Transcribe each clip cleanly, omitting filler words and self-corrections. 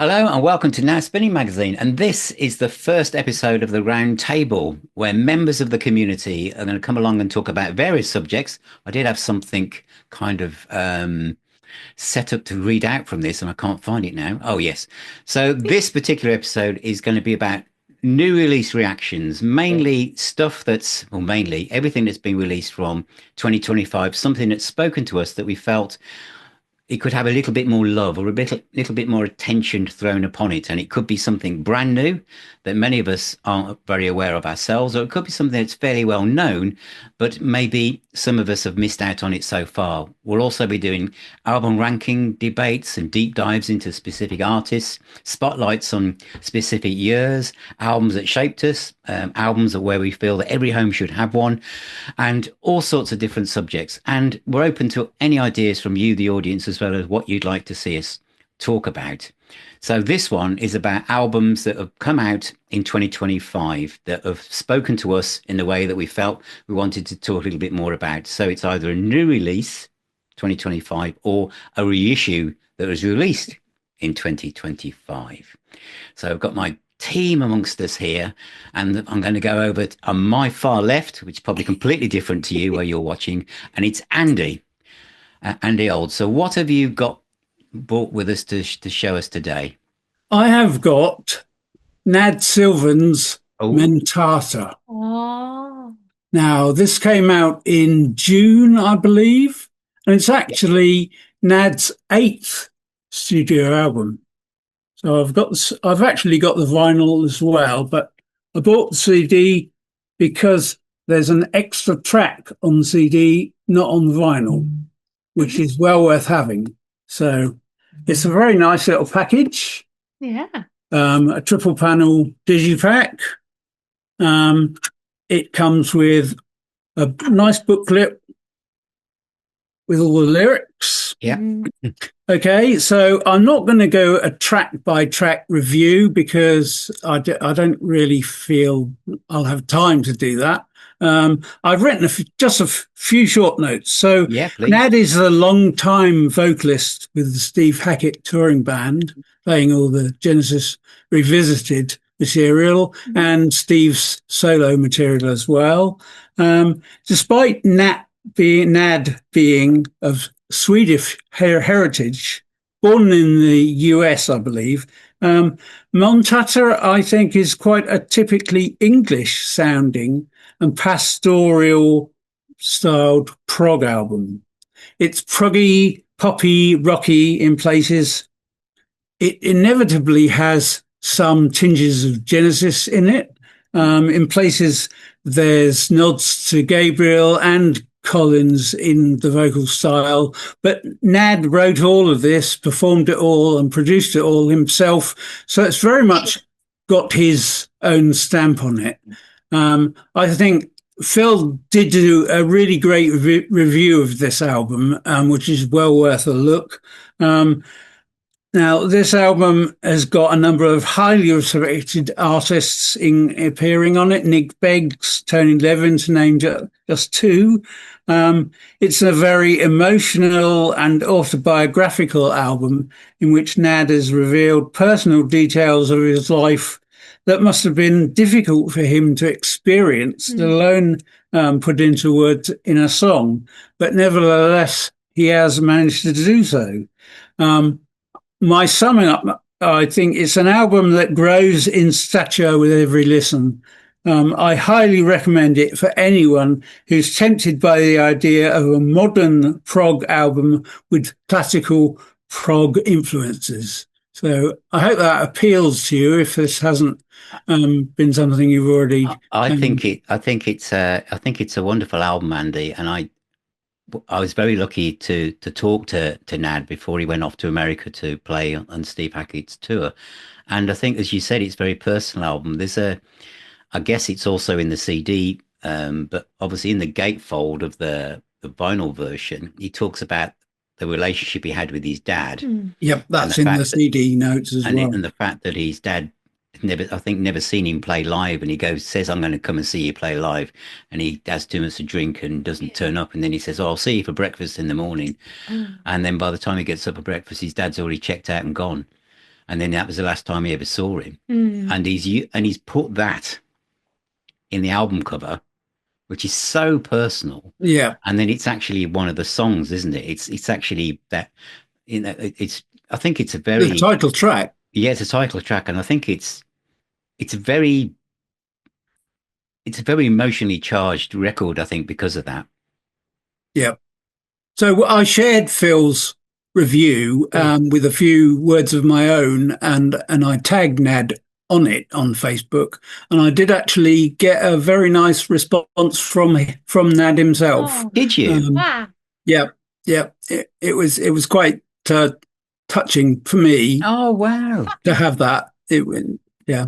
Hello and welcome to Now Spinning Magazine. And this is the first episode of the Round Table, where members of the community are going to come along and talk about various subjects. I did have something kind of set up to read out from this, and I can't find it now. Oh, yes. So this particular episode is going to be about new release reactions, mainly stuff that's, well, mainly everything that's been released from 2025, something that's spoken to us that we felt it could have a little bit more love or little bit more attention thrown upon it. And it could be something brand new that many of us aren't very aware of ourselves, or it could be something that's fairly well known, but maybe some of us have missed out on it so far. We'll also be doing album ranking debates and deep dives into specific artists, spotlights on specific years, albums that shaped us, albums where we feel that every home should have one, and all sorts of different subjects. And we're open to any ideas from you, the audience, as well as what you'd like to see us talk about. So this one is about albums that have come out in 2025 that have spoken to us in the way that we felt we wanted to talk a little bit more about. So it's either a new release, 2025, or a reissue that was released in 2025. So I've got my team amongst us here, and I'm going to go over on my far left, which is probably completely different to you where you're watching, and it's Andy. Andy Old. So what have you got brought with us to show us today? I have got Nad Sylvan's Mentata. Oh. Now, this came out in June, I believe, and it's actually Nad's eighth studio album. So I've actually got the vinyl as well, but I bought the CD because there's an extra track on the CD, not on the vinyl, which is well worth having. So it's a very nice little package. Yeah. A triple panel digipack. It comes with a nice booklet with all the lyrics. Yeah. Okay, so I'm not going to go a track by track review because I don't really feel I'll have time to do that. I've written just a few short notes. So yeah, Nad is a long-time vocalist with the Steve Hackett touring band, playing all the Genesis Revisited material and Steve's solo material as well. Despite Nad being of Swedish heritage, born in the US, I believe, Mentata, I think, is quite a typically English sounding and pastoral styled prog album. It's proggy, poppy, rocky in places. It inevitably has some tinges of Genesis in it. In places, there's nods to Gabriel and Collins in the vocal style, but Nad wrote all of this, performed it all, and produced it all himself. So it's very much got his own stamp on it. I think Phil did do a really great review of this album, which is well worth a look. Now, this album has got a number of highly respected artists appearing on it. Nick Beggs, Tony Levin, to name just two. It's a very emotional and autobiographical album in which Nad has revealed personal details of his life that must have been difficult for him to experience, let alone put into words in a song. But nevertheless, he has managed to do so. My summing up, I think it's an album that grows in stature with every listen. I highly recommend it for anyone who's tempted by the idea of a modern prog album with classical prog influences. So I hope that appeals to you if this hasn't been something you've already. I think it's a wonderful album, Andy, and I was very lucky to talk to Nad before he went off to America to play on Steve Hackett's tour. And I think, as you said, it's a very personal album. I guess it's also in the CD, but obviously in the gatefold of the vinyl version, he talks about the relationship he had with his dad. Yep, that's in the CD notes as well. And the fact that his dad never seen him play live, and he says, I'm going to come and see you play live, and he has too much to drink and doesn't turn up, and then he says, I'll see you for breakfast in the morning. And then by the time he gets up for breakfast, his dad's already checked out and gone. and then that was the last time he ever saw him. Mm. And he's put that in the album cover, which is so personal. Yeah. And then it's actually one of the songs, isn't it? It's actually that, you know, I think it's a very, The title track. yeah, it's a title track, and I think it's a very emotionally charged record, I think, because of that. Yeah. So I shared Phil's review with a few words of my own, and I tagged Nad on it on Facebook, and I did actually get a very nice response from Nad himself. Oh. Did you? Wow. Yeah. It was quite touching for me. Oh, wow. To have that. Yeah,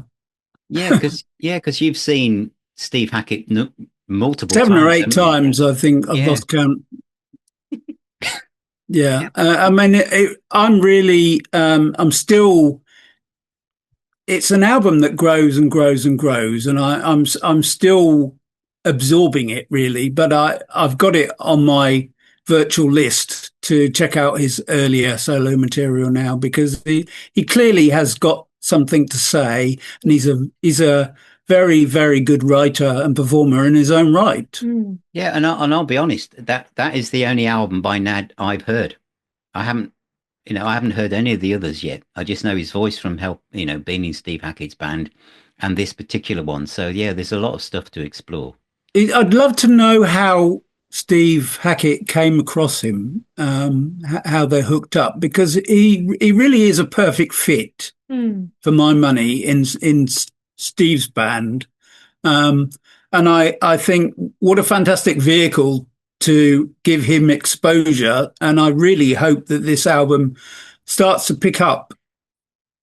because you've seen Steve Hackett multiple 7 times, or 8 haven't you? times, I think. I've lost count. Yeah. I mean, I'm really, I'm still, it's an album that grows and grows and grows, and I'm still absorbing it, really, but I've got it on my virtual list to check out his earlier solo material now, because he clearly has got something to say, and he's a very, very good writer and performer in his own right. Mm. Yeah, and I'll be honest, that is the only album by Nad I've heard. I haven't heard any of the others yet. I just know his voice from being in Steve Hackett's band, and this particular one. So yeah, there's a lot of stuff to explore. I'd love to know how Steve Hackett came across him, how they're hooked up, because he really is a perfect fit for my money in Steve's band. And I think what a fantastic vehicle to give him exposure. And I really hope that this album starts to pick up.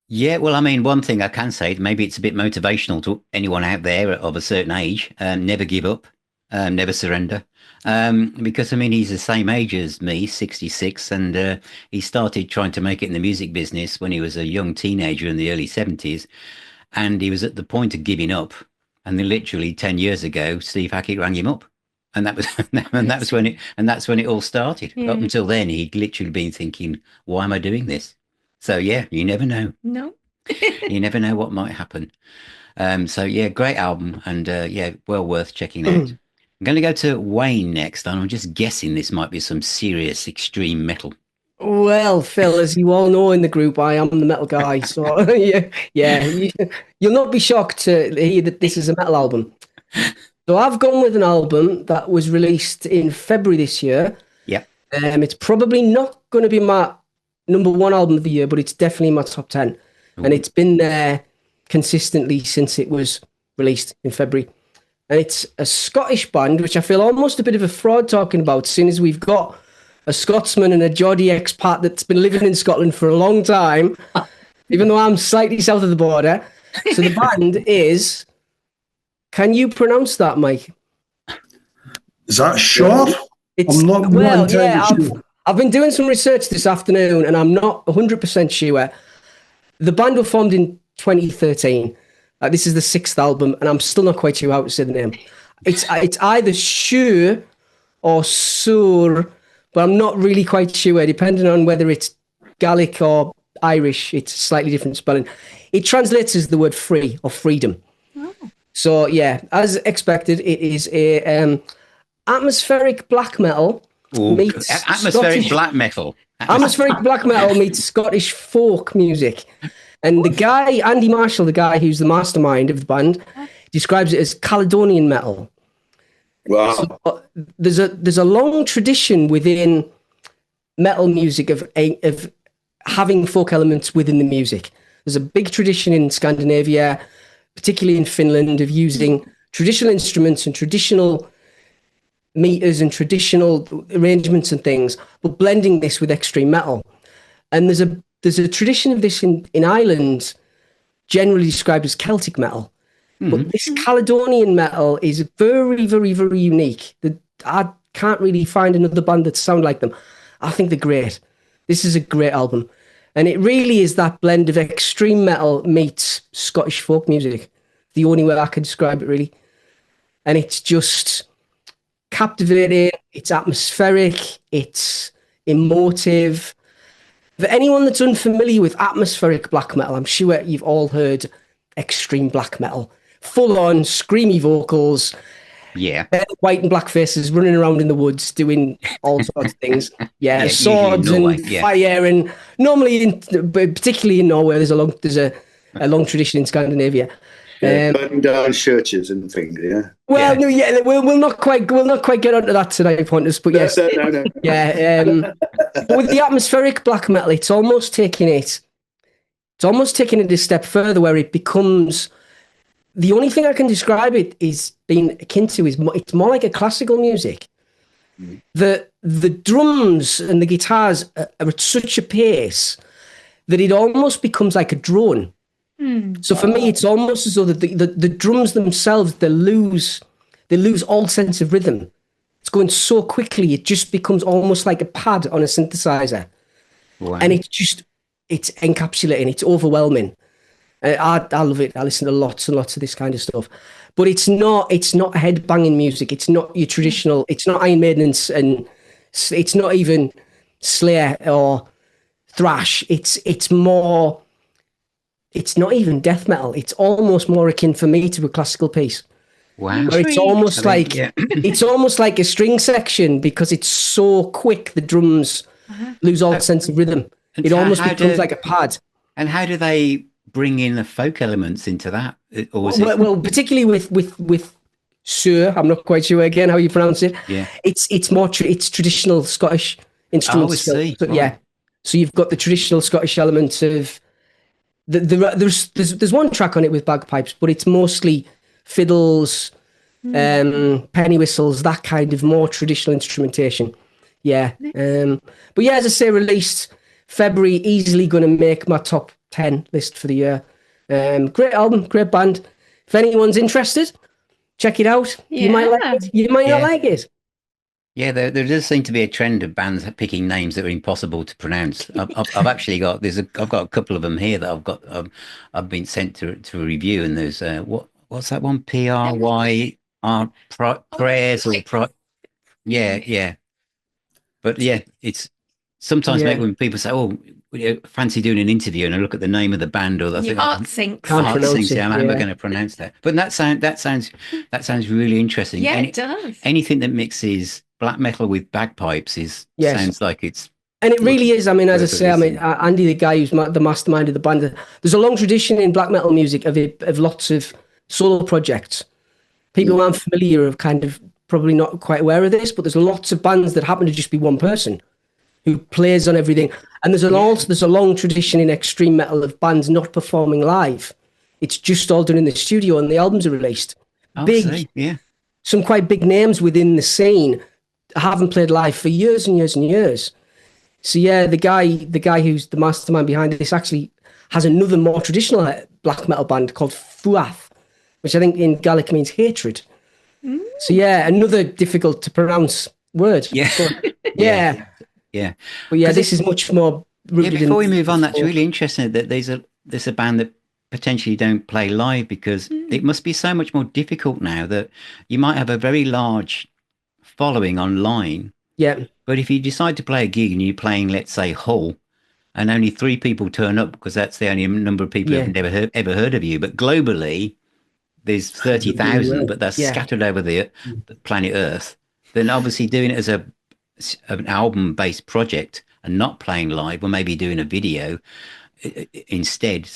Yeah, well, I mean, one thing I can say, maybe it's a bit motivational to anyone out there of a certain age. Never give up, never surrender. Because, I mean, he's the same age as me, 66, and he started trying to make it in the music business when he was a young teenager in the early 70s. And he was at the point of giving up. And then literally 10 years ago, Steve Hackett rang him up. And that was that's when it all started. Yeah. Up until then, he'd literally been thinking, why am I doing this? So yeah, you never know. No. You never know what might happen. So yeah, great album, and yeah, well worth checking out. I'm going to go to Wayne next, and I'm just guessing this might be some serious extreme metal. Well, Phil, as you all know in the group, I am the metal guy. So you'll not be shocked to hear that this is a metal album. So I've gone with an album that was released in February this year. Yeah. It's probably not going to be my number 1 album of the year, but it's definitely in my top 10. Ooh. And it's been there consistently since it was released in February. And it's a Scottish band, which I feel almost a bit of a fraud talking about, seeing as we've got a Scotsman and a Geordie expat that's been living in Scotland for a long time, even though I'm slightly south of the border. So the band is... Can you pronounce that, Mike? Is that short? I've been doing some research this afternoon, and I'm not 100% sure. The band were formed in 2013. This is the 6th album, and I'm still not quite sure how to say the name. It's either Sure or Sur, but I'm not really quite sure, depending on whether it's Gaelic or Irish. It's slightly different spelling. It translates as the word free or freedom. So, yeah, as expected, it is a atmospheric black metal meets atmospheric black metal. Atmospheric black metal meets Scottish folk music. And the guy, Andy Marshall, the guy who's the mastermind of the band, describes it as Caledonian metal. Wow. So, there's a long tradition within metal music of having folk elements within the music. There's a big tradition in Scandinavia, particularly in Finland, of using traditional instruments and traditional meters and traditional arrangements and things, but blending this with extreme metal. And there's a tradition of this in Ireland, generally described as Celtic metal. But this Caledonian metal is very, very, very unique. I can't really find another band that sound like them. I think they're great. This is a great album. And it really is that blend of extreme metal meets Scottish folk music. The only way I can describe it, really. And it's just captivating. It's atmospheric. It's emotive. For anyone that's unfamiliar with atmospheric black metal, I'm sure you've all heard extreme black metal. Full on, screamy vocals. Yeah. White and black faces running around in the woods doing all sorts of things. Yeah, Yeah, swords Norway, and yeah. fire, and normally, particularly in Norway, there's a long tradition in Scandinavia. Burning down churches and things. Yeah. Well, Yeah. no, yeah, we'll not quite get onto that tonight, Pontus. But yes, No. yeah. But with the atmospheric black metal, it's almost taking it a step further, where it becomes. The only thing I can describe it is being akin to is it's more like a classical music. The drums and the guitars are at such a pace that it almost becomes like a drone. So for me, it's almost as though the drums themselves they lose all sense of rhythm. It's going so quickly, it just becomes almost like a pad on a synthesizer, and it's encapsulating. It's overwhelming. I love it. I listen to lots and lots of this kind of stuff, but it's not head banging music. It's not your traditional. It's not Iron Maiden and it's not even Slayer or thrash. It's more. It's not even death metal. It's almost more akin for me to a classical piece. Wow. Where it's almost it's almost like a string section because it's so quick. The drums lose all sense of rhythm. It almost becomes like a pad. And how do they bring in the folk elements into that? Or is well, particularly with Saor, I'm not quite sure again how you pronounce it. Yeah. It's more it's traditional Scottish instruments. Oh, I see. So, yeah. So you've got the traditional Scottish elements of there's one track on it with bagpipes, but it's mostly fiddles, penny whistles, that kind of more traditional instrumentation. Yeah. But yeah, as I say, released February, easily going to make my top 10 list for the year. Great album, great band. If anyone's interested, check it out. Yeah. You might like it. You might not like it. Yeah, there does seem to be a trend of bands picking names that are impossible to pronounce. I've actually got I've got a couple of them here that I've been sent to review, and there's what's that one? PRYR prayers or yeah. But yeah, it's sometimes when people say, "Oh, fancy doing an interview," and I look at the name of the band or the thing, Art Sync. Can't pronounce it, how am I going to pronounce that? But that sounds really interesting. Yeah, it does. Anything that mixes black metal with bagpipes sounds like it's. And it really is. I mean, as I say, Andy, the guy who's the mastermind of the band, there's a long tradition in black metal music of lots of solo projects. People who aren't familiar are kind of probably not quite aware of this, but there's lots of bands that happen to just be one person who plays on everything. And there's a long tradition in extreme metal of bands not performing live. It's just all done in the studio, and the albums are released. Some quite big names within the scene haven't played live for years and years and years. So yeah, the guy who's the mastermind behind this actually has another more traditional black metal band called Fuath, which I think in Gaelic means hatred. So yeah, another difficult to pronounce word. Yeah. Yeah. Yeah. But yeah, this is much more rooted before we move on, that's really interesting that there's a band that potentially don't play live, because it must be so much more difficult now that you might have a very large following online. Yeah. But if you decide to play a gig and you're playing, let's say, Hull, and only 3 people turn up because that's the only number of people who've never ever heard of you, but globally there's 30,000, but they're scattered over the planet Earth, then obviously doing it as an album-based project and not playing live, or maybe doing a video instead,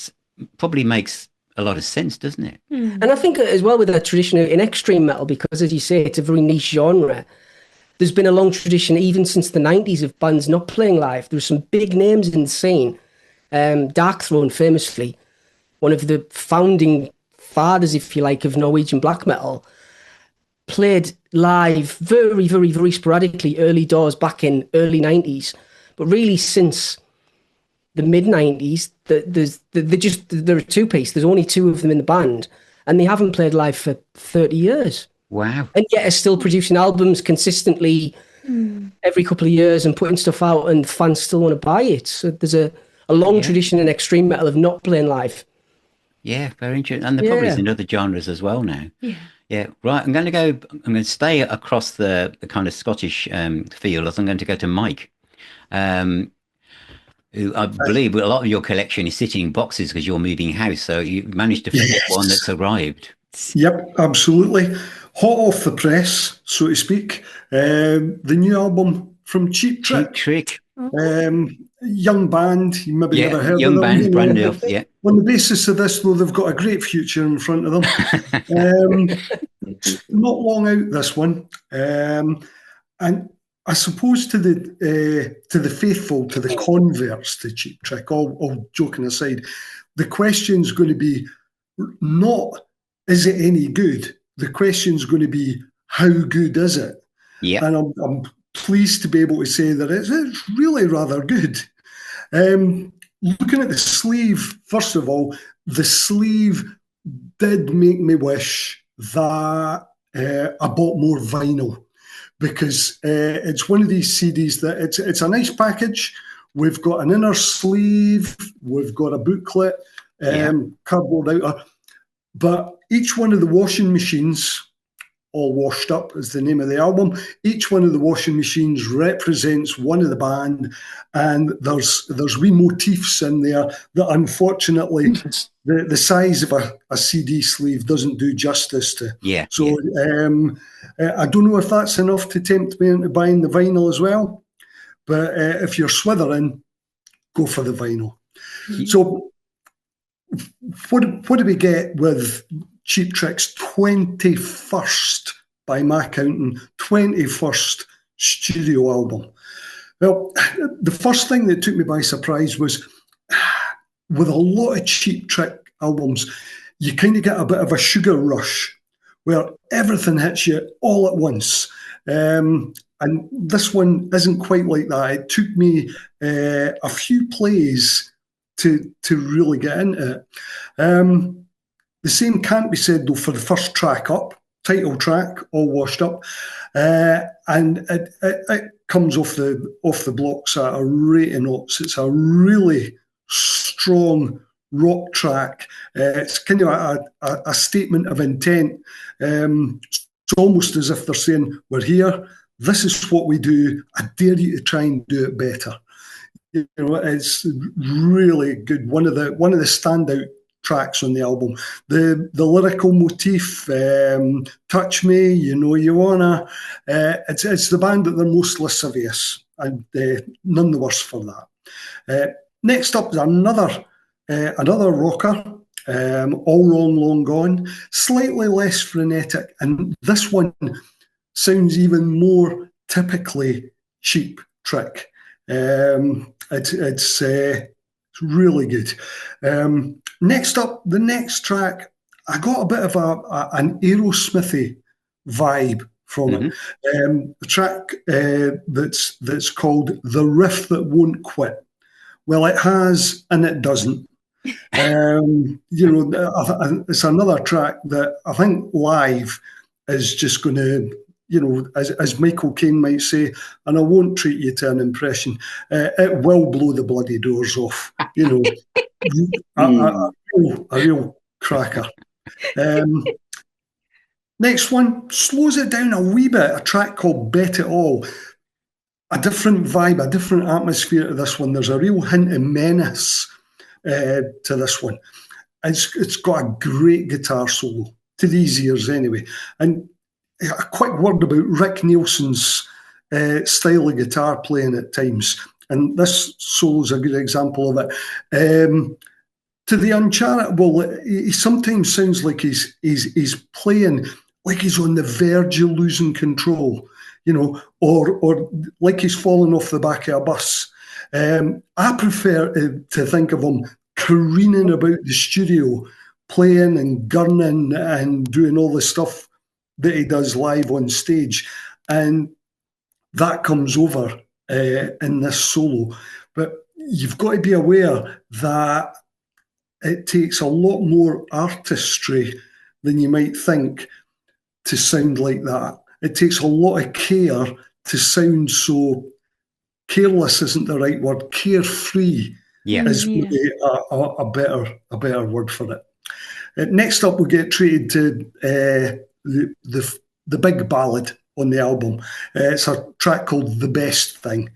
probably makes a lot of sense, doesn't it? And I think as well with the tradition in extreme metal, because as you say, it's a very niche genre, there's been a long tradition even since the 90s of bands not playing live. There's some big names in the scene. Darkthrone, famously, one of the founding fathers, if you like, of Norwegian black metal, played live very, very, very sporadically early doors back in early 90s. But really since the mid-90s, they're a two-piece. There's only 2 of them in the band, and they haven't played live for 30 years. Wow. And yet are still producing albums consistently every couple of years and putting stuff out, and fans still want to buy it. So there's a long tradition in extreme metal of not playing live. Yeah, very interesting. And there probably is in other genres as well now. Yeah, right. I'm going to stay across the kind of Scottish field. I'm going to go to Mike, who I believe a lot of your collection is sitting in boxes because you're moving house. So you managed to get one that's arrived. Yep, absolutely. Hot off the press, so to speak. The new album from Cheap Trick. Cheap Trick. Young band, you maybe never heard young of them. band, brand new. Yeah. On the basis of this, though, they've got a great future in front of them. Not long out, this one. And I suppose to the faithful, to the converts to Cheap Trick, all joking aside, the question's going to be not, is it any good? The question's going to be, how good is it? Yeah. And I'm pleased to be able to say that it's really rather good. Looking at the sleeve, first of all, the sleeve did make me wish that I bought more vinyl, because it's one of these CDs that it's a nice package. We've got an inner sleeve, we've got a booklet, cardboard outer, but each one of the washing machines, All Washed Up is the name of the album, each one of the washing machines represents one of the band, and there's wee motifs in there that unfortunately the size of a CD sleeve doesn't do justice to. Yeah. So I don't know if that's enough to tempt me into buying the vinyl as well, but if you're swithering, go for the vinyl. So what do we get with Cheap Trick's 21st, by my counting, 21st studio album? Well, the first thing that took me by surprise was, with a lot of Cheap Trick albums, you kind of get a bit of a sugar rush where everything hits you all at once. And this one isn't quite like that. It took me a few plays to really get into it. The same can't be said, though, for the first track up, title track, All Washed Up. And it comes off the blocks at a rate of knots. It's a really strong rock track. It's kind of a statement of intent. It's almost as if they're saying, we're here, this is what we do, I dare you to try and do it better. You know, it's really good. One of the standout tracks on the album. The lyrical motif, Touch Me, You Know You Wanna, it's the band that they're most lascivious, and none the worse for that. Next up is another rocker, All Wrong, Long Gone, slightly less frenetic, and this one sounds even more typically Cheap Trick. It's really good. Next up, the next track, I got a bit of an Aerosmithy vibe from it. The track that's called The Riff That Won't Quit. Well, it has and it doesn't. It's another track that I think live is just going to, as Michael Caine might say, and I won't treat you to an impression, it will blow the bloody doors off. A real cracker. Next one slows it down a wee bit. A track called Bet It All. A different vibe, a different atmosphere to this one. There's a real hint of menace to this one. It's got a great guitar solo, to these ears anyway. And a quick word about Rick Nielsen's style of guitar playing at times. And this solo is a good example of it. To the uncharitable, he sometimes sounds like he's playing like he's on the verge of losing control, or like he's falling off the back of a bus. I prefer to think of him careening about the studio, playing and gurning and doing all the stuff that he does live on stage. And that comes over in this solo. But you've got to be aware that it takes a lot more artistry than you might think to sound like that. It takes a lot of care to sound so careless isn't the right word. Carefree is maybe a better word for it. Next up, we get treated to the big ballad on the album. It's a track called The Best Thing.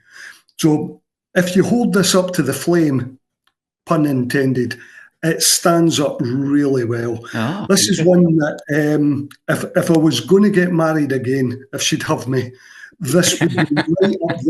So if you hold this up to the flame, pun intended, it stands up really well. Oh, this is one that if I was going to get married again, if she'd have me, this would be right up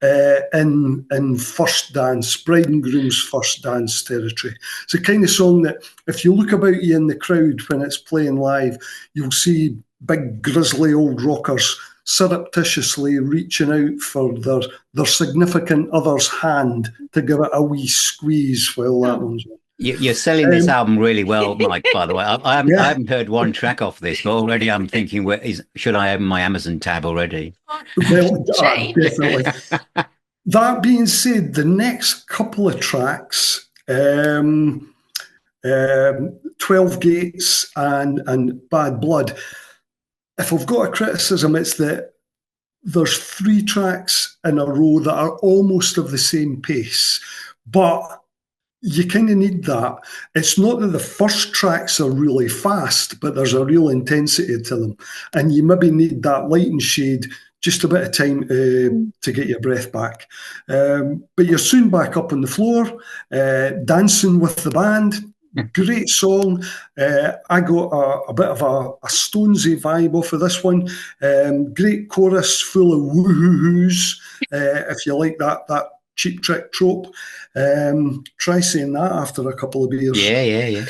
there in first dance, bride and groom's first dance territory. It's a kind of song that if you look about you in the crowd when it's playing live, you'll see big grizzly old rockers surreptitiously reaching out for their significant other's hand to give it a wee squeeze while that one's on. You're selling this album really well, Mike, by the way. I haven't heard one track off this, but already I'm thinking, should I open my Amazon tab already? Well, definitely. That being said, the next couple of tracks, 12 Gates and Bad Blood, if I've got a criticism, it's that there's 3 tracks in a row that are almost of the same pace, but you kind of need that. It's not that the first tracks are really fast, but there's a real intensity to them. And you maybe need that light and shade, just a bit of time to get your breath back. But you're soon back up on the floor, dancing with the band. Great song. I got a bit of a Stonesy vibe off of this one. Great chorus full of woo-hoo-hoos, if you like that Cheap Trick trope. Try saying that after a couple of beers. Yeah.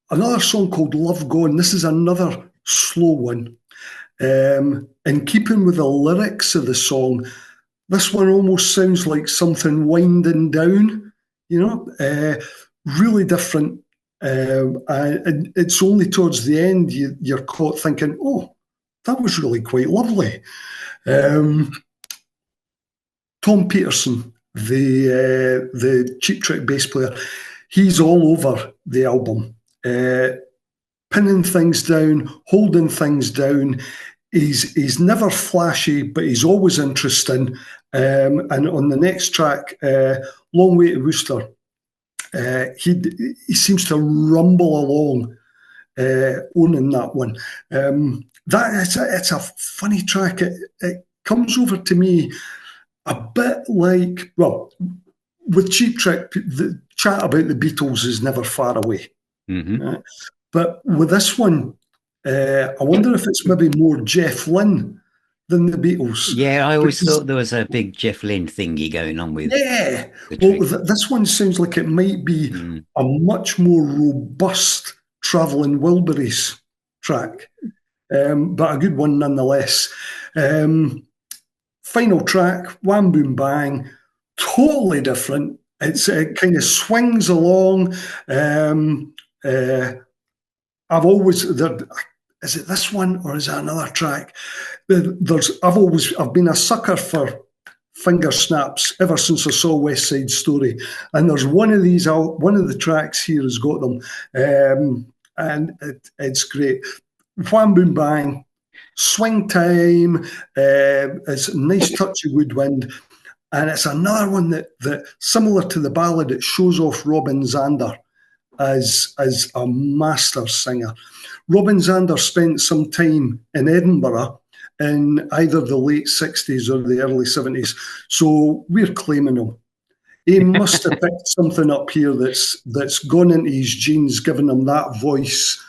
Another song called Love Gone. This is another slow one. In keeping with the lyrics of the song, this one almost sounds like something winding down, really different. And it's only towards the end you're caught thinking, oh, that was really quite lovely. Tom Peterson, the Cheap Trick bass player, he's all over the album, pinning things down, holding things down. He's never flashy, but he's always interesting. And on the next track, Long Way to Worcester, he seems to rumble along, owning that one. It's a funny track. It comes over to me a bit like, well, with Cheap Trick, the chat about the Beatles is never far away. Mm-hmm. But with this one, I wonder if it's maybe more Jeff Lynne than the Beatles. Yeah, I always thought there was a big Jeff Lynne thingy going on with. Yeah, well, this one sounds like it might be a much more robust Travelling Wilburys track, but a good one nonetheless. Final track, Wham Boom Bang, totally different. It kind of swings along. I've always, is it this one or is it another track? I've been a sucker for finger snaps ever since I saw West Side Story, and there's one of the tracks here has got them, and it's great. Wham Boom Bang. Swing time, it's a nice touch of woodwind, and it's another one that similar to the ballad, it shows off Robin Zander as a master singer. Robin Zander spent some time in Edinburgh in either the late 60s or the early 70s, so we're claiming him. He must have picked something up here that's gone into his genes, giving him that voice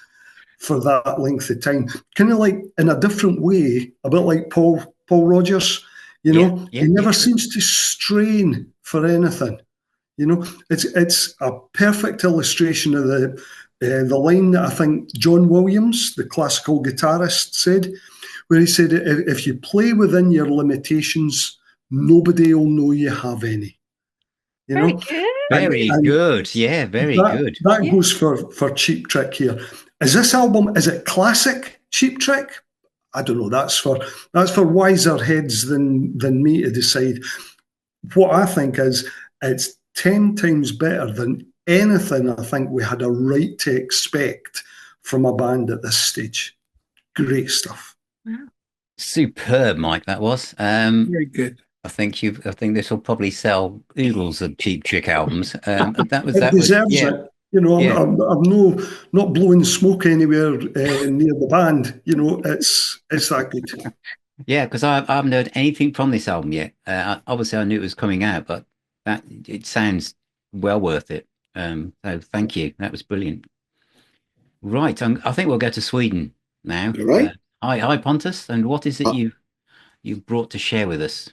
for that length of time, kind of like in a different way, a bit like Paul Rodgers. He never seems to strain for anything. It's a perfect illustration of the line that I think John Williams, the classical guitarist, said, where he said, "If you play within your limitations, nobody will know you have any." Very good. Yeah, very good. That goes for Cheap Trick here. Is this album, is it classic Cheap Trick? I don't know. That's for wiser heads than me to decide. What I think is it's 10 times better than anything I think we had a right to expect from a band at this stage. Great stuff. Wow. Superb, Mike, that was. Very good. I think this will probably sell oodles of Cheap Trick albums. It deserves it. I'm not blowing smoke anywhere near the band. It's that good. Yeah, because I haven't heard anything from this album yet. Obviously, I knew it was coming out, but that it sounds well worth it. So thank you. That was brilliant. Right, I think we'll go to Sweden now. All right. Hi, Pontus, and what is it Uh, you've brought to share with us?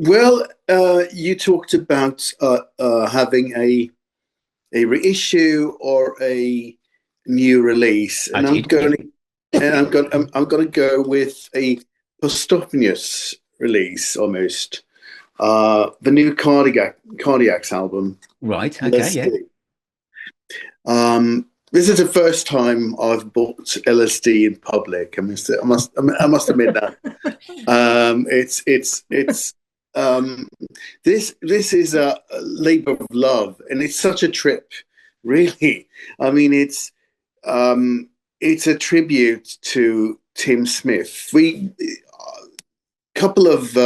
well, you talked about having a reissue or a new release, I and I'm did. Yeah. going to I'm going to go with a posthumous release almost. The new Cardiacs album. Right. Okay. Yeah. LSD. This is the first time I've bought LSD in public. I must admit that. It's this is a labor of love, and it's such a trip, really. I mean, it's a tribute to Tim Smith. We a couple of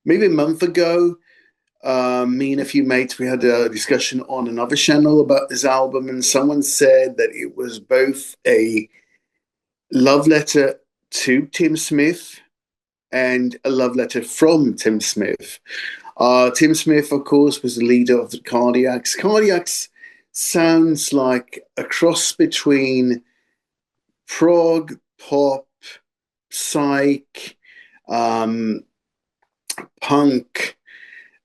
maybe a month ago, me and a few mates, we had a discussion on another channel about this album, and someone said that it was both a love letter to Tim Smith and a love letter from Tim Smith. Tim Smith, of course, was the leader of the Cardiacs. Cardiacs sounds like a cross between prog, pop, psych, punk,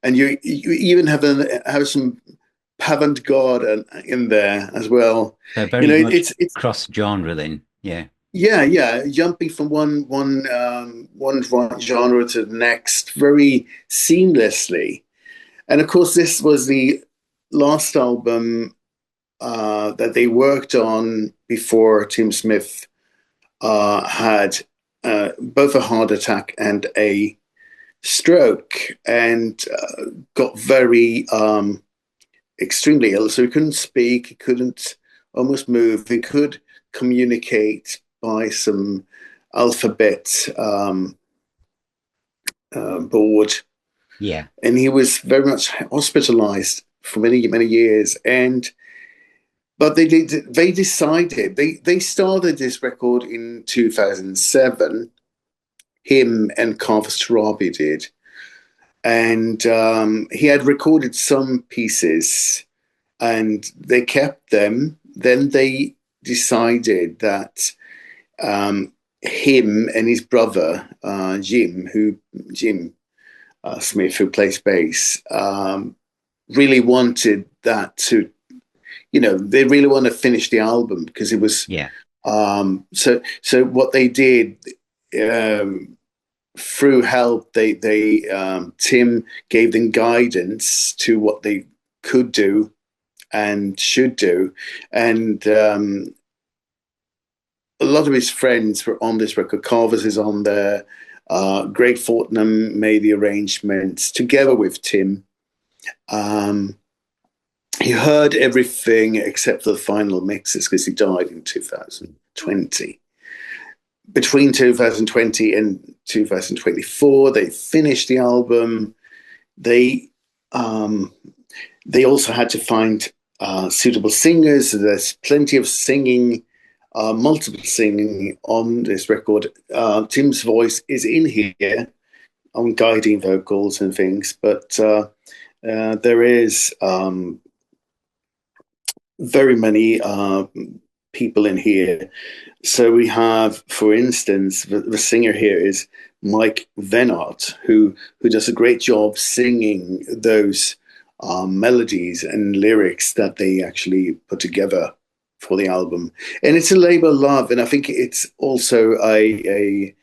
and you even have some avant-garde in there as well. So You very know, much it's cross genre then. Yeah. yeah, jumping from one genre to the next very seamlessly. And of course, this was the last album that they worked on before Tim Smith had both a heart attack and a stroke, and got very extremely ill. So he couldn't speak, he couldn't almost move, he could communicate by some alphabet board, Yeah. and he was very much hospitalized for many years. But they decided they started this record in 2007. Him and Causa Sui Album did, and he had recorded some pieces, and they kept them. Then they decided that him and his brother Jim Smith, who plays bass, really wanted that to, they really want to finish the album because it was. Yeah. So what they did. Through help, they Tim gave them guidance to what they could do and should do, and a lot of his friends were on this record. Carvers is on there. Greg Fortnum made the arrangements together with Tim. He heard everything except for the final mixes because he died in 2020. Between 2020 and 2024, they finished the album. They also had to find suitable singers. So there's plenty of singing, multiple singing on this record. Tim's voice is in here on guiding vocals and things, but there is very many people in here. So we have, for instance, the singer here is Mike Venart, who does a great job singing those melodies and lyrics that they actually put together for the album. And it's a labor of love, and I think it's also a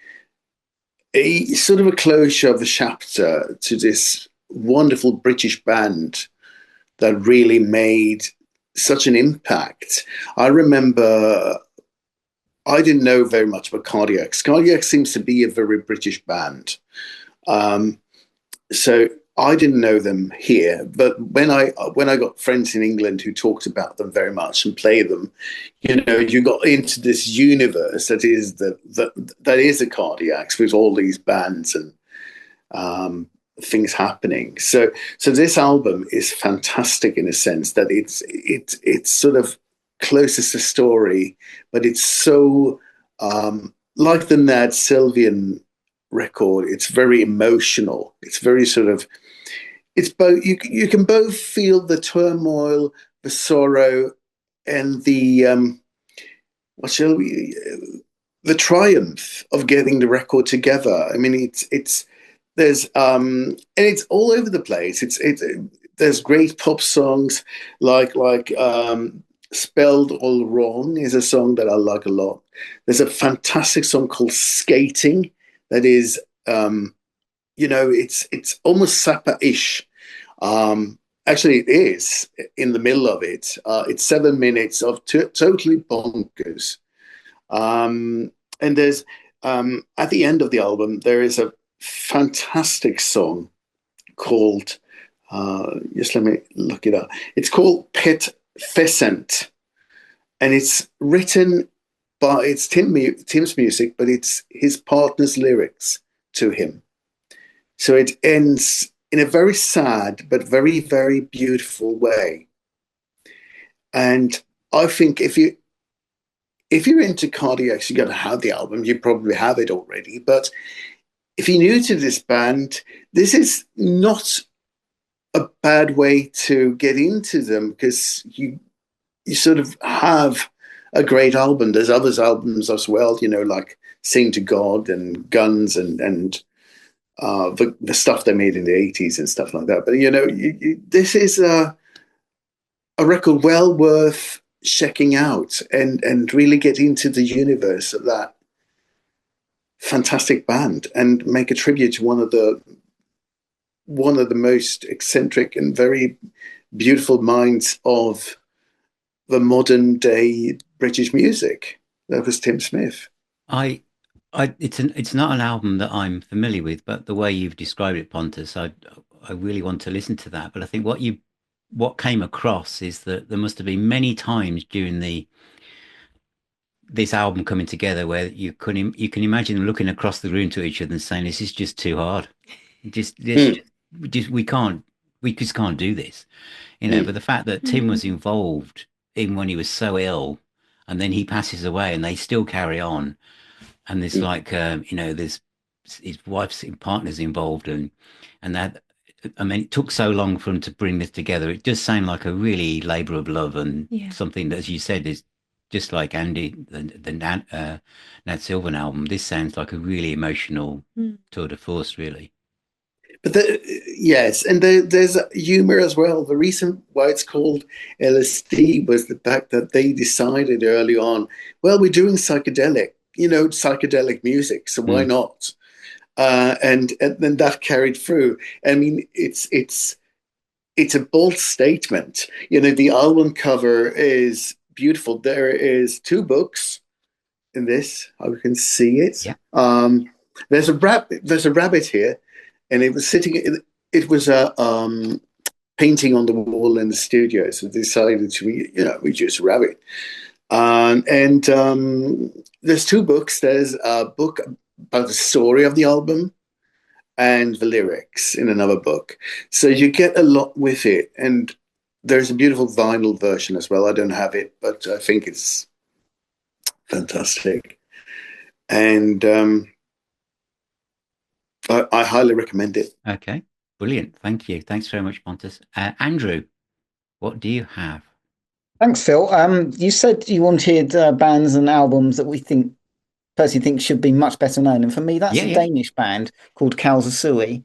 sort of a closure of a chapter to this wonderful British band that really made such an impact. I remember I didn't know very much about Cardiacs. Cardiacs seems to be a very British band. So I didn't know them here, but when I got friends in England who talked about them very much and play them, you got into this universe that is the Cardiacs with all these bands and things happening. So this album is fantastic in a sense that it's sort of closest to story, but it's so like the Nad Sylvan record. It's very emotional. It's very sort of, it's both, you can both feel the turmoil, the sorrow, and the the triumph of getting the record together. I mean, and it's all over the place. There's great pop songs like Spelled All Wrong is a song that I like a lot. There's a fantastic song called Skating that is, it's almost Zappa-ish. Actually, it is in the middle of it. It's 7 minutes of totally bonkers. And there's, at the end of the album, there is a fantastic song called, just let me look it up. It's called Pet Pheasant. And it's written by, it's Tim's music, but it's his partner's lyrics to him. So it ends in a very sad but very, very beautiful way. And I think if you're into Cardiacs, you're going to have the album. You probably have it already. But if you're new to this band, this is not a bad way to get into them, because you sort of have a great album. There's other albums as well, like Sing to God and Guns and the stuff they made in the 80s and stuff like that. But, this is a record well worth checking out and really get into the universe of that fantastic band and make a tribute to one of the most eccentric and very beautiful minds of the modern day British music. That was Tim Smith. It's not an album that I'm familiar with, but the way you've described it, Pontus, I really want to listen to that. But I think what came across is that there must have been many times during this album coming together where you can imagine looking across the room to each other and saying, "This is just too hard. We just can't do this," But the fact that Tim was involved even when he was so ill, and then he passes away, and they still carry on, and there's there's his wife's partners involved, and that. I mean, it took so long for them to bring this together. It does sound like a really labour of love, and something that, as you said, is just like Andy, the Nad Sylvan album. This sounds like a really emotional tour de force, really. But yes, and there's humor as well. The reason why it's called LSD was the fact that they decided early on, well, we're doing psychedelic music, so why not? And then that carried through. I mean, it's a bold statement. The album cover is beautiful. There is 2 books in this. How you can see it. Yeah. There's a rabbit here, and it was sitting. It was a painting on the wall in the studio. So they decided to reduce a rabbit. And there's 2 books. There's a book about the story of the album and the lyrics in another book. So you get a lot with it. And there's a beautiful vinyl version as well. I don't have it, but I think it's fantastic. And I highly recommend it. Okay, brilliant. Thank you. Thanks very much, Pontus. Andrew, what do you have? Thanks, Phil. You said you wanted bands and albums that we personally think should be much better known. And for me, that's a Danish band called Causa Sui.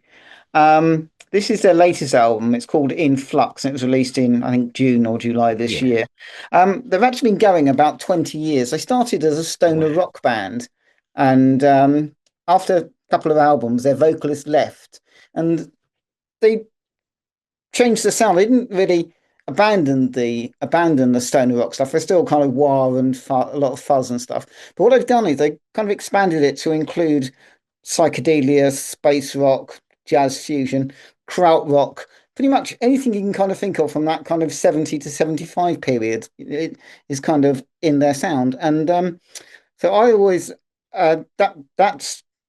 This is their latest album. It's called In Flux, and it was released in, I think, June or July this year. They've actually been going about 20 years. They started as a stoner rock band, and after a couple of albums, their vocalist left, and they changed the sound. They didn't really abandon the stoner rock stuff. They're still kind of wah and a lot of fuzz and stuff. But what they've done is they kind of expanded it to include psychedelia, space rock, jazz fusion, krautrock, pretty much anything you can kind of think of from that kind of 70 to 75 period. It is kind of in their sound. And so I always that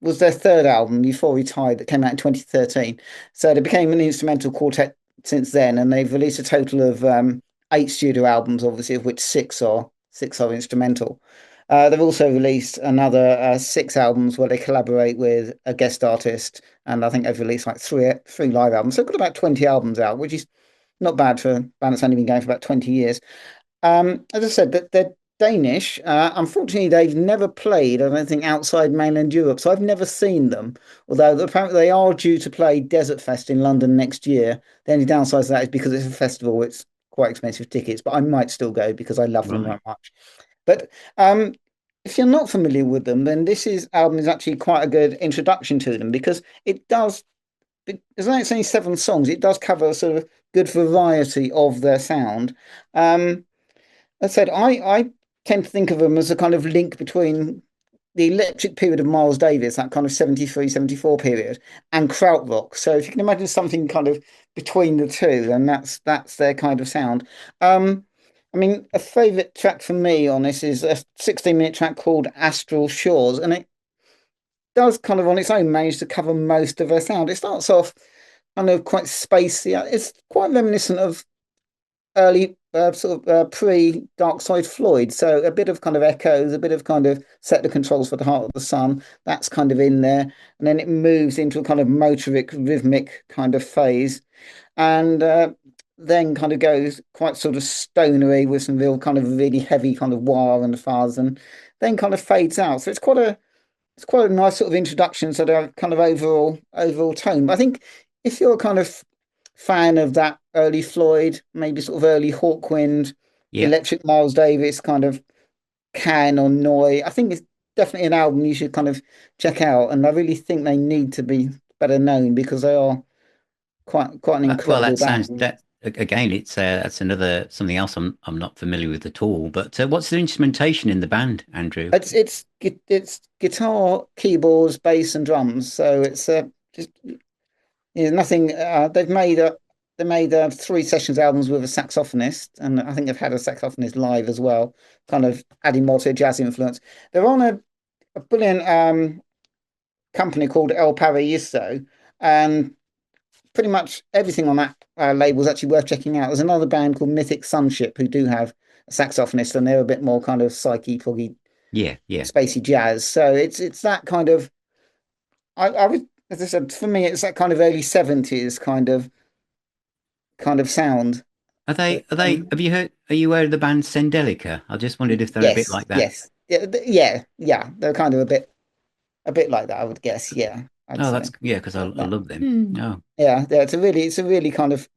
was their 3rd album, Before We Tied, that came out in 2013. So they became an instrumental quartet since then, and they've released a total of 8 studio albums, obviously, of which 6 are instrumental. They've also released another 6 albums where they collaborate with a guest artist, and I think they've released like three live albums. So they've got about 20 albums out, which is not bad for a band that's only been going for about 20 years. As I said, that they're Danish. Unfortunately, they've never played, I don't think, outside mainland Europe, so I've never seen them. Although apparently they are due to play Desert Fest in London next year. The only downside to that is because it's a festival, it's quite expensive tickets, but I might still go because I love them very much. But if you're not familiar with them, then album is actually quite a good introduction to them, because it does, as though it's only 7 songs, it does cover a sort of good variety of their sound. As I said, I tend to think of them as a kind of link between the electric period of Miles Davis, that kind of 73, 74 period, and krautrock. So if you can imagine something kind of between the two, then that's their kind of sound. I mean, a favourite track for me on this is a 16-minute track called Astral Shores, and it does kind of on its own manage to cover most of their sound. It starts off kind of quite spacey. It's quite reminiscent of early pre-Dark Side Floyd, so a bit of kind of echoes, a bit of kind of Set the Controls for the Heart of the Sun, that's kind of in there, and then it moves into a kind of motoric, rhythmic kind of phase, and then kind of goes quite sort of stonery with some real kind of really heavy kind of wah and fuzz, and then kind of fades out. So it's quite a nice sort of introduction to the kind of overall tone. But I think if you're a kind of fan of that early Floyd, maybe sort of early Hawkwind, Electric Miles Davis kind of Can or Noi, I think it's definitely an album you should kind of check out. And I really think they need to be better known, because they are quite an incredible band. Again, it's that's another something else I'm not familiar with at all. But what's the instrumentation in the band, Andrew? It's guitar, keyboards, bass, and drums. So it's just nothing. They made 3 sessions albums with a saxophonist, and I think they've had a saxophonist live as well, kind of adding more to a jazz influence. They're on a brilliant company called El Paraíso, and pretty much everything on that label is actually worth checking out. There's another band called Mythic Sunship who do have a saxophonist, and they're a bit more kind of psyche, proggy, spacey jazz. So it's that kind of, I would, as I said, for me, it's that kind of early 70s kind of sound. Have you heard? Are you aware of the band Sendelica? I just wondered if they're a bit like that. Yes. Yeah. They're kind of a bit like that, I would guess. Yeah. That's because I love them. Oh, yeah. It's a really kind of.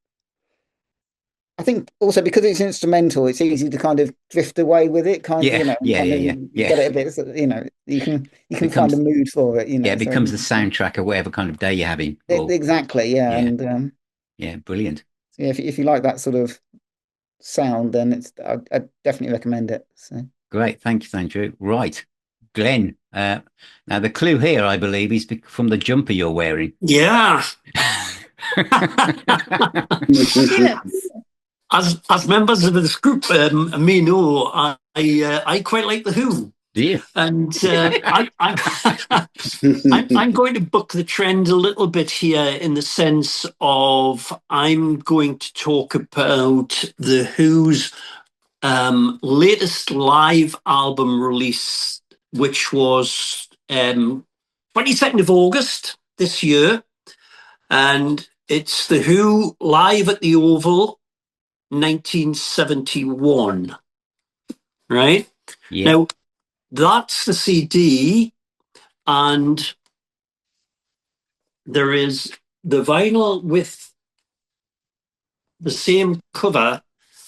I think also because it's instrumental, it's easy to kind of drift away with it. Kind of, you get it a bit. You can find a mood for it. it becomes the soundtrack of whatever kind of day you're having. Exactly. Yeah. And brilliant. Yeah, if you like that sort of sound, then I definitely recommend it. So great, thank you, Andrew. Right, Glenn. Now the clue here, I believe, is from the jumper you're wearing. Yeah. As members of this group, me know I quite like the Who. Yeah. And I'm going to buck the trend a little bit here, in the sense of I'm going to talk about the Who's latest live album release, which was 22nd of August this year. And it's the Who live at the Oval, 1971. Right? Yeah. Now, that's the CD, and there is the vinyl with the same cover.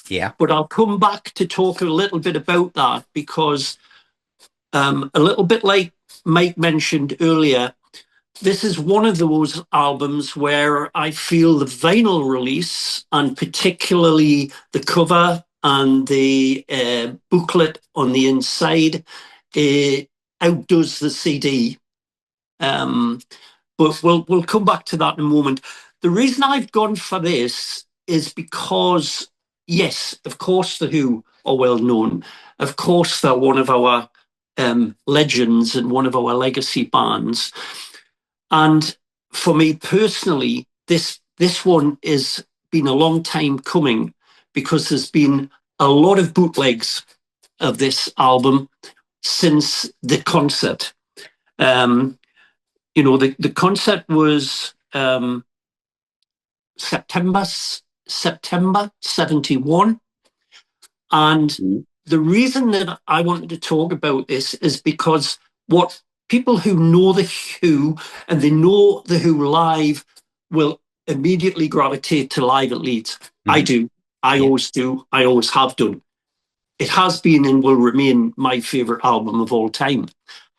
Yeah. But I'll come back to talk a little bit about that, because a little bit like Mike mentioned earlier, this is one of those albums where I feel the vinyl release, and particularly the cover and the booklet on the inside, outdoes the CD. But we'll come back to that in a moment. The reason I've gone for this is because, yes, of course the Who are well known. Of course they're one of our legends and one of our legacy bands. And for me personally, this one has been a long time coming, because there's been a lot of bootlegs of this album since the concert. You know, the concert was September 71. And the reason that I wanted to talk about this is because what people who know the Who and they know the Who live will immediately gravitate to Live at Leeds. I do. I always do. I always have done. It has been and will remain my favourite album of all time.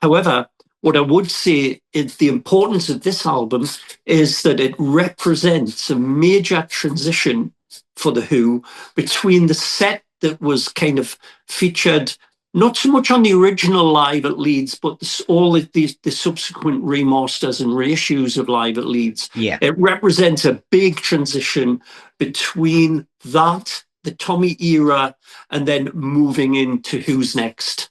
However, what I would say is the importance of this album is that it represents a major transition for the Who between the set that was kind of featured not so much on the original Live at Leeds, but all the subsequent remasters and reissues of Live at Leeds. Yeah. It represents a big transition between that, the Tommy era, and then moving into Who's Next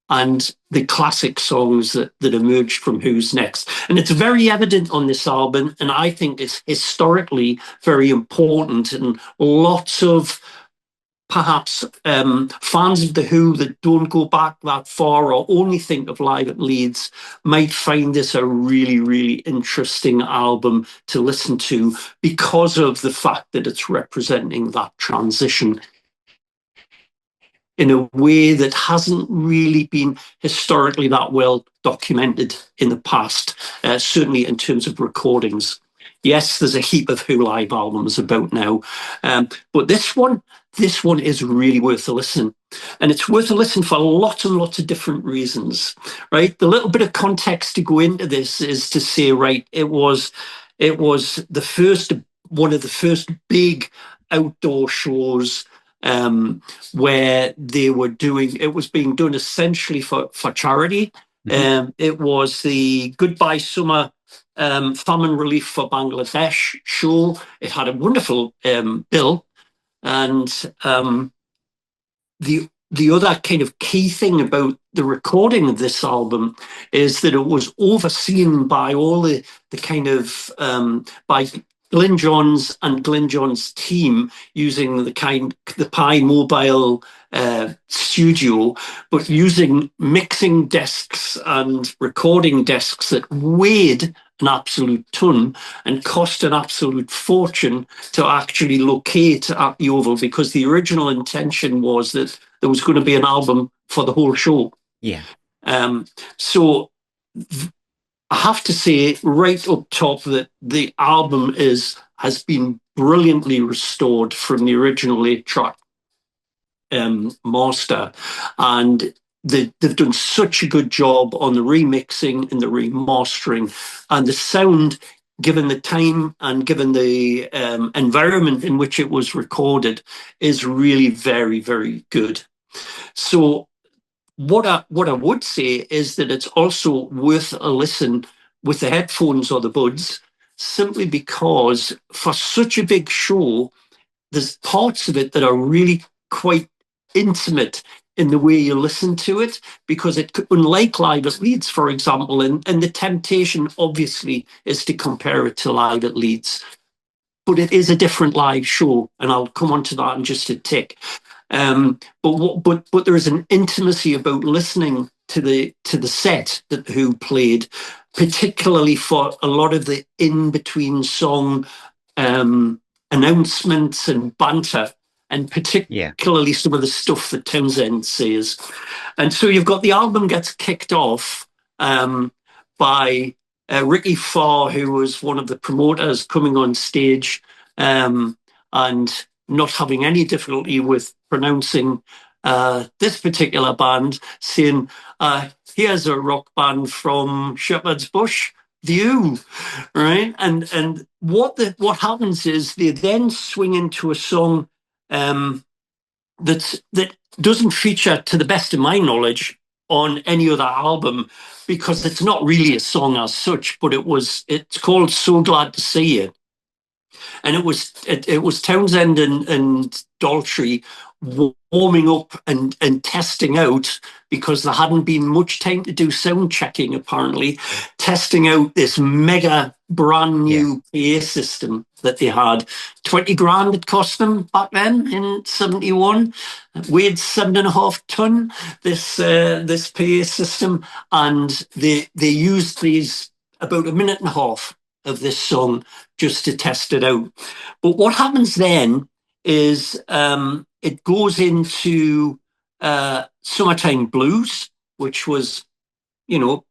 and the classic songs that emerged from Who's Next. And it's very evident on this album, and I think it's historically very important, and lots of perhaps fans of the Who that don't go back that far or only think of Live at Leeds might find this a really, really interesting album to listen to because of the fact that it's representing that transition in a way that hasn't really been historically that well documented in the past, certainly in terms of recordings. Yes, there's a heap of Who live albums about now, but this one is really worth a listen. And it's worth a listen for lots and lots of different reasons, right? The little bit of context to go into this is to say, right, it was one of the first big outdoor shows where they were it was being done essentially for charity. It was the Goodbye Summer Famine Relief for Bangladesh show. It had a wonderful bill. And the other kind of key thing about the recording of this album is that it was overseen by all the kind of by Glyn Johns and Glyn Johns' team using the Pi Mobile studio, but using mixing desks and recording desks that weighed an absolute ton and cost an absolute fortune to actually locate at the Oval, because the original intention was that there was going to be an album for the whole show. Yeah. So I have to say right up top that the album has been brilliantly restored from the original 8-track master, and they've done such a good job on the remixing and the remastering, and the sound, given the time and given the environment in which it was recorded, is really very, very good. So what I would say is that it's also worth a listen with the headphones or the buds, simply because for such a big show, there's parts of it that are really quite intimate in the way you listen to it, because it, unlike Live at Leeds, for example, and the temptation obviously is to compare it to Live at Leeds, but it is a different live show, and I'll come on to that in just a tick. But there is an intimacy about listening to the set that Who played, particularly for a lot of the in-between song announcements and banter, and particularly some of the stuff that Townsend says. And so you've got the album gets kicked off by Ricky Farr, who was one of the promoters, coming on stage and not having any difficulty with pronouncing this particular band, saying, here's a rock band from Shepherd's Bush, The Who, right? And what happens is they then swing into a song that doesn't feature, to the best of my knowledge, on any other album, because it's not really a song as such, but it's called So Glad to See You. And it was Townsend and Daltrey warming up and testing out, because there hadn't been much time to do sound checking, apparently, testing out this mega brand new PA system that they had. 20 grand it cost them back then in 71. Weighed 7.5 ton, this PA system, and they used these about 1.5 minutes of this song just to test it out. But what happens then is it goes into Summertime Blues, which was,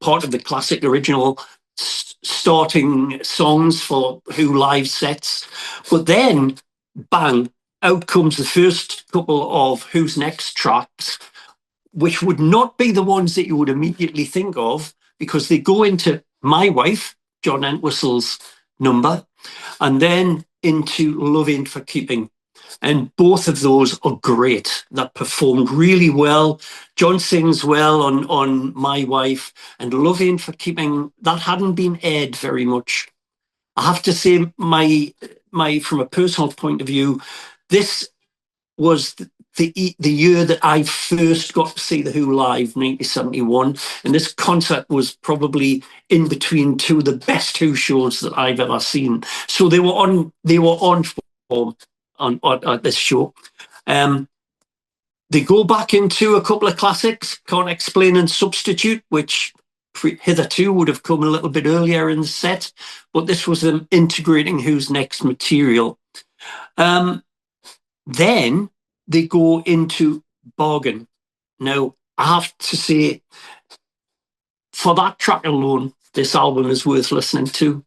part of the classic original starting songs for Who live sets. But then, bang, out comes the first couple of Who's Next tracks, which would not be the ones that you would immediately think of, because they go into My Wife, John Entwistle's number, and then into Love Ain't for Keeping. And both of those are great. That performed really well. John sings well on My Wife, and Love Ain't for Keeping, that hadn't been aired very much. I have to say, my from a personal point of view, this was the year that I first got to see The Who live, 1971, and this concert was probably in between two of the best Who shows that I've ever seen. So they were on form at this show. They go back into a couple of classics, Can't Explain and Substitute, which hitherto would have come a little bit earlier in the set, but this was them integrating Who's Next material. Then they go into Bargain. Now, I have to say, for that track alone, this album is worth listening to,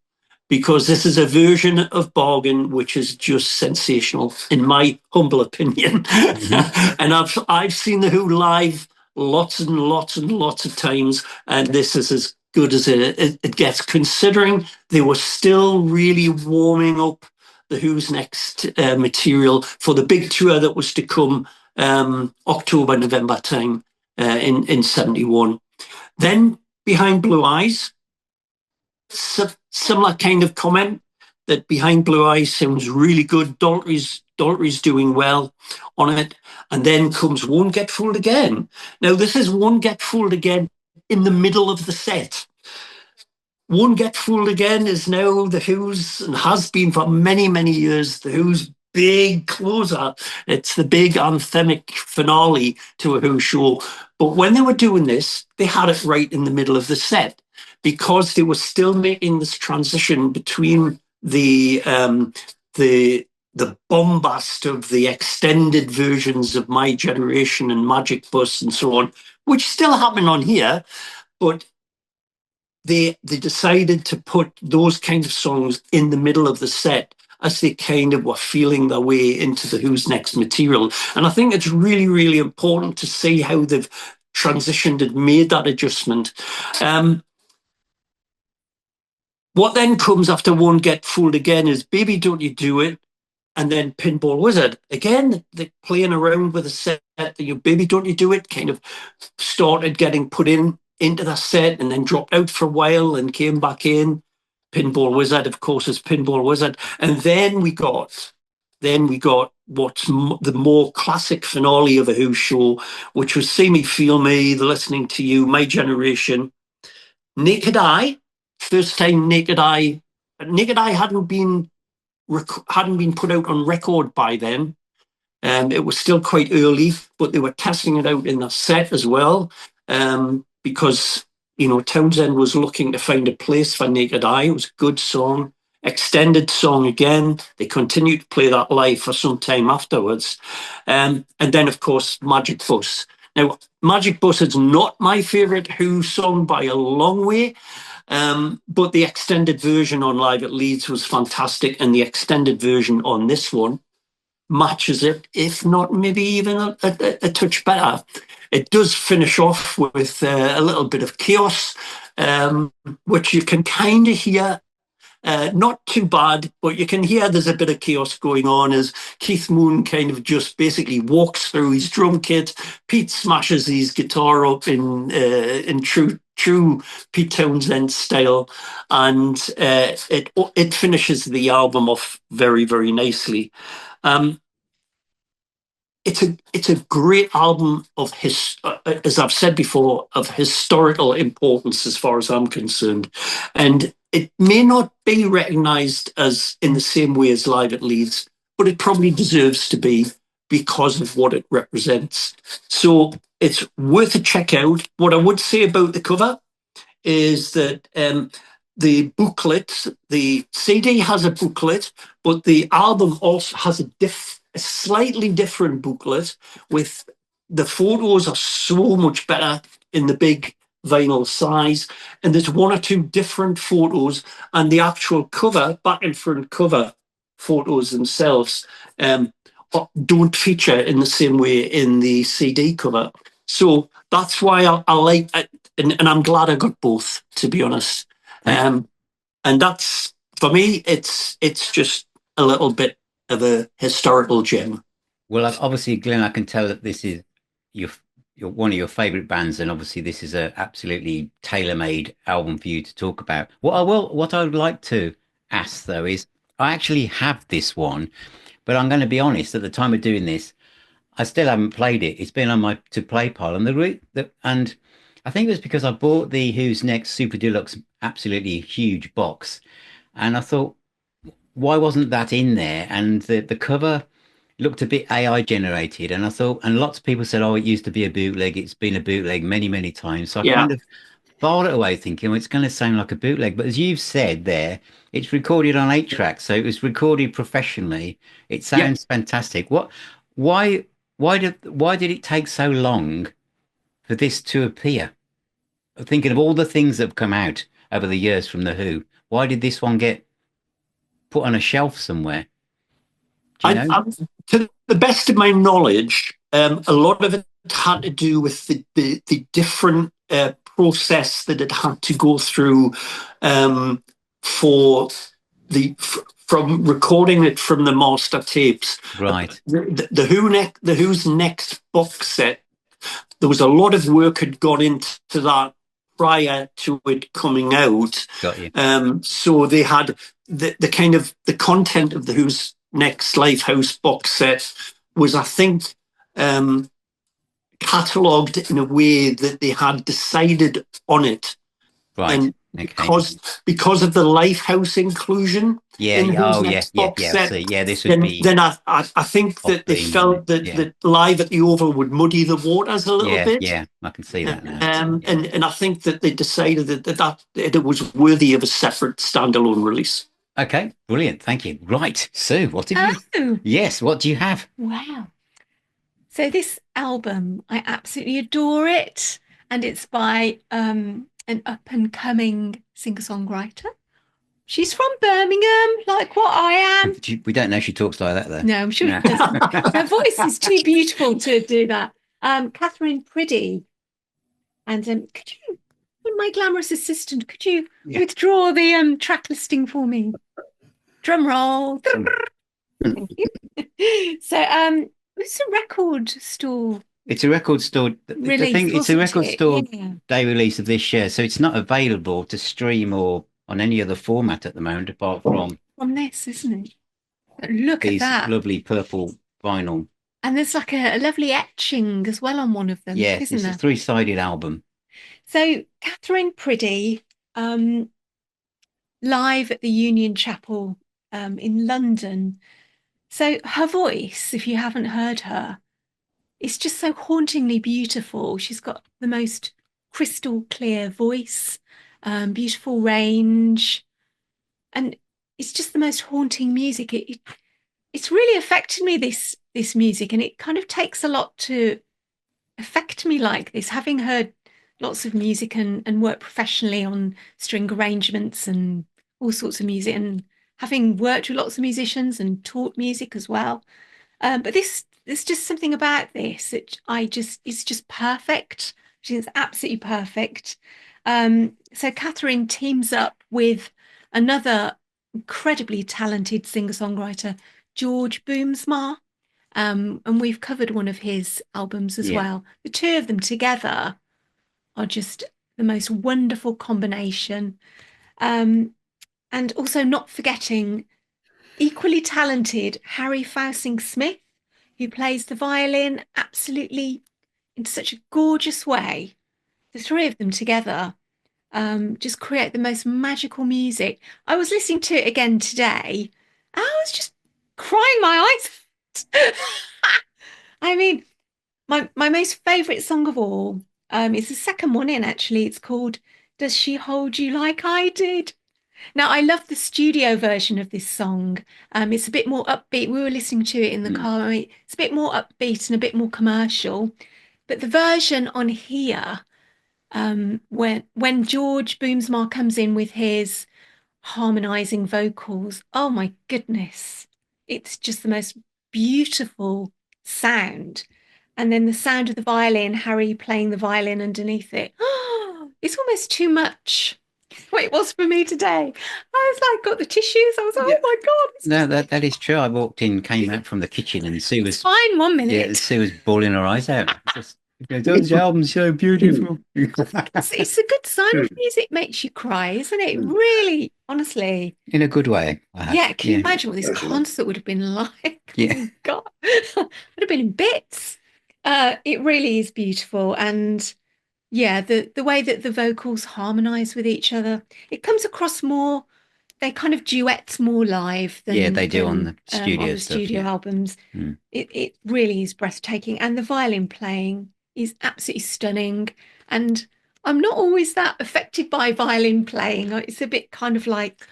because this is a version of Bargain which is just sensational, in my humble opinion. Mm-hmm. And I've seen The Who live lots and lots and lots of times, and this is as good as it gets, considering they were still really warming up the Who's Next material for the big tour that was to come October, November time in 71. Then Behind Blue Eyes, similar kind of comment, that Behind Blue Eyes sounds really good. Daltrey's doing well on it. And then comes Won't Get Fooled Again. Now, this is Won't Get Fooled Again in the middle of the set. Won't Get Fooled Again is now The Who's, and has been for many, many years, The Who's big closer. It's the big anthemic finale to a Who show. But when they were doing this, they had it right in the middle of the set, because they were still making this transition between the bombast of the extended versions of My Generation and Magic Bus and so on, which still happen on here, but they decided to put those kinds of songs in the middle of the set as they kind of were feeling their way into the Who's Next material. And I think it's really, really important to see how they've transitioned and made that adjustment. What then comes after Won't Get Fooled Again is Baby Don't You Do It, and then Pinball Wizard. Again, they're playing around with a set. Baby Don't You Do It kind of started getting put into the set and then dropped out for a while and came back in. Pinball Wizard, of course, is Pinball Wizard. And then we got what's the more classic finale of a Who show, which was See Me, Feel Me, The Listening to You, My Generation, Naked Eye. First time Naked Eye hadn't been put out on record by then. It was still quite early, but they were testing it out in the set as well, because Townsend was looking to find a place for Naked Eye. It was a good song, extended song again. They continued to play that live for some time afterwards, and then of course Magic Bus. Now, Magic Bus is not my favourite Who song by a long way. But the extended version on Live at Leeds was fantastic, and the extended version on this one matches it, if not maybe even a touch better. It does finish off with a little bit of chaos, which you can kind of hear. Not too bad, but you can hear there's a bit of chaos going on as Keith Moon kind of just basically walks through his drum kit. Pete smashes his guitar up in true true Pete Townsend style, and it finishes the album off very, very nicely. It's a great album of as I've said before, of historical importance as far as I'm concerned, and it may not be recognised as in the same way as Live at Leeds, but it probably deserves to be because of what it represents. So it's worth a check out. What I would say about the cover is that the booklet, the CD has a booklet, but the album also has a slightly different booklet with the photos are so much better in the big vinyl size, and there's one or two different photos, and the actual cover, back and front cover photos themselves don't feature in the same way in the CD cover. So that's why I like it, and I'm glad I got both, to be honest. And that's, for me, it's just a little bit of a historical gem. Well, obviously, Glenn, I can tell that this is your one of your favourite bands, and obviously this is a absolutely tailor-made album for you to talk about. What I would like to ask though is, I actually have this one, but I'm going to be honest. At the time of doing this, I still haven't played it. It's been on my to play pile, and and I think it was because I bought the Who's Next Super Deluxe, absolutely huge box, and I thought, why wasn't that in there? And the cover looked a bit AI generated, and I thought, and lots of people said, oh, it used to be a bootleg. It's been a bootleg many, many times. So I kind of filed it away thinking, well, it's going to sound like a bootleg. But as you've said there, it's recorded on 8-track, so it was recorded professionally. It sounds fantastic. Why did it take so long for this to appear? Thinking of all the things that have come out over the years from the Who, why did this one get put on a shelf somewhere? Do you know? To the best of my knowledge, a lot of it had to do with the different process that it had to go through from recording it from the master tapes. Right. The Who's Next box set, there was a lot of work had gone into that prior to it coming out. Got you. So they had the kind of the content of the Who's Next Lifehouse box set was, I think, catalogued in a way that they had decided on it. Right. And because of the Lifehouse inclusion. This would be. Then I think that they felt that Live at the Oval would muddy the waters a little bit. Yeah, I can see that now. And I think that they decided that it was worthy of a separate standalone release. Okay, brilliant. Thank you. Right, Sue, what have you? Yes, what do you have? Wow. So this album, I absolutely adore it. And it's by an up-and-coming singer-songwriter. She's from Birmingham, like what I am. We don't know she talks like that, though. No, I'm sure she doesn't. Her voice is too beautiful to do that. Katherine Priddy. And could you, my glamorous assistant, could you withdraw the track listing for me? Drum roll. Thank you. So it's a record store. It's a record store. It's a record store day release of this year, so it's not available to stream or on any other format at the moment, apart from this, isn't it? But look at that lovely purple vinyl. And there's like a lovely etching as well on one of them. Yeah, isn't it's there? a 3-sided album. So Katherine Priddy, live at the Union Chapel in London. So her voice, if you haven't heard her, it's just so hauntingly beautiful. She's got the most crystal clear voice, beautiful range, and it's just the most haunting music. It's really affected me, this music, and it kind of takes a lot to affect me like this, having heard lots of music and worked professionally on string arrangements and all sorts of music, and having worked with lots of musicians and taught music as well. But there's just something about this that it's just perfect. She's absolutely perfect. So Katherine teams up with another incredibly talented singer-songwriter, George Boomsma. And we've covered one of his albums as well. The two of them together are just the most wonderful combination. And also not forgetting equally talented Harry Fowsing-Smith, who plays the violin absolutely in such a gorgeous way. The three of them together just create the most magical music. I was listening to it again today. I was just crying my eyes out. I mean, my most favourite song of all is the second one in, actually. It's called Does She Hold You Like I Did? Now, I love the studio version of this song. It's a bit more upbeat. We were listening to it in the car. It's a bit more upbeat and a bit more commercial. But the version on here, when George Boomsma comes in with his harmonizing vocals, oh my goodness, it's just the most beautiful sound. And then the sound of the violin, Harry playing the violin underneath it. Oh, it's almost too much. What it was for me today. I was like, got the tissues. I was like, oh my God. No, that is true. I walked in, came out from the kitchen, and Sue was fine 1 minute. Yeah, Sue was bawling her eyes out. Just, those albums so beautiful. It's a good sign of music makes you cry, isn't it? Really, honestly. In a good way. Yeah, can you imagine what this concert would have been like? Yeah. Oh God, would have been in bits. It really is beautiful, and yeah, the way that the vocals harmonize with each other, it comes across more. They kind of duets more live than they do on the studio on the stuff, studio albums. It really is breathtaking, and the violin playing is absolutely stunning. And I'm not always that affected by violin playing. It's a bit kind of like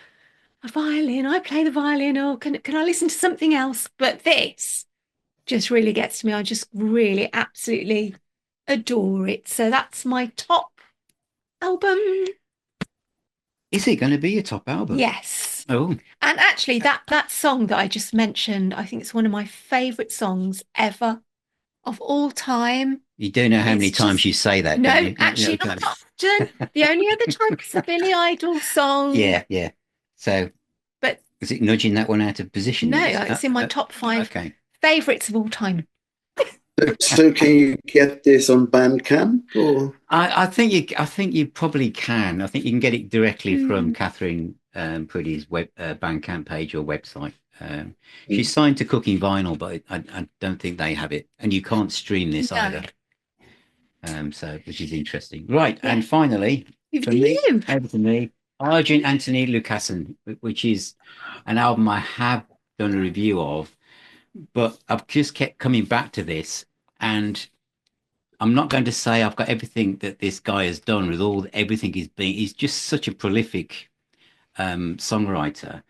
a violin. I play the violin, or can I listen to something else? But this just really gets to me. I just really absolutely adore it. So that's my top album. Is it going to be your top album? Yes. Oh. And actually, that song that I just mentioned, I think it's one of my favourite songs ever of all time. You don't know how many times you say that. No, don't you? actually not often. The only other time is a Billy Idol song. Yeah. So, but is it nudging that one out of position? No, it's in my top 5 favourites of all time. So can you get this on Bandcamp? Or? I think you probably can. I think you can get it directly from Katherine Priddy's Bandcamp page or website. She's signed to Cooking Vinyl, but I don't think they have it, and you can't stream this either. So which is interesting, right? Yeah. And finally, over to me, Arjen Lucassen, which is an album I have done a review of. But I've just kept coming back to this, and I'm not going to say I've got everything that this guy has done with everything he's just such a prolific songwriter.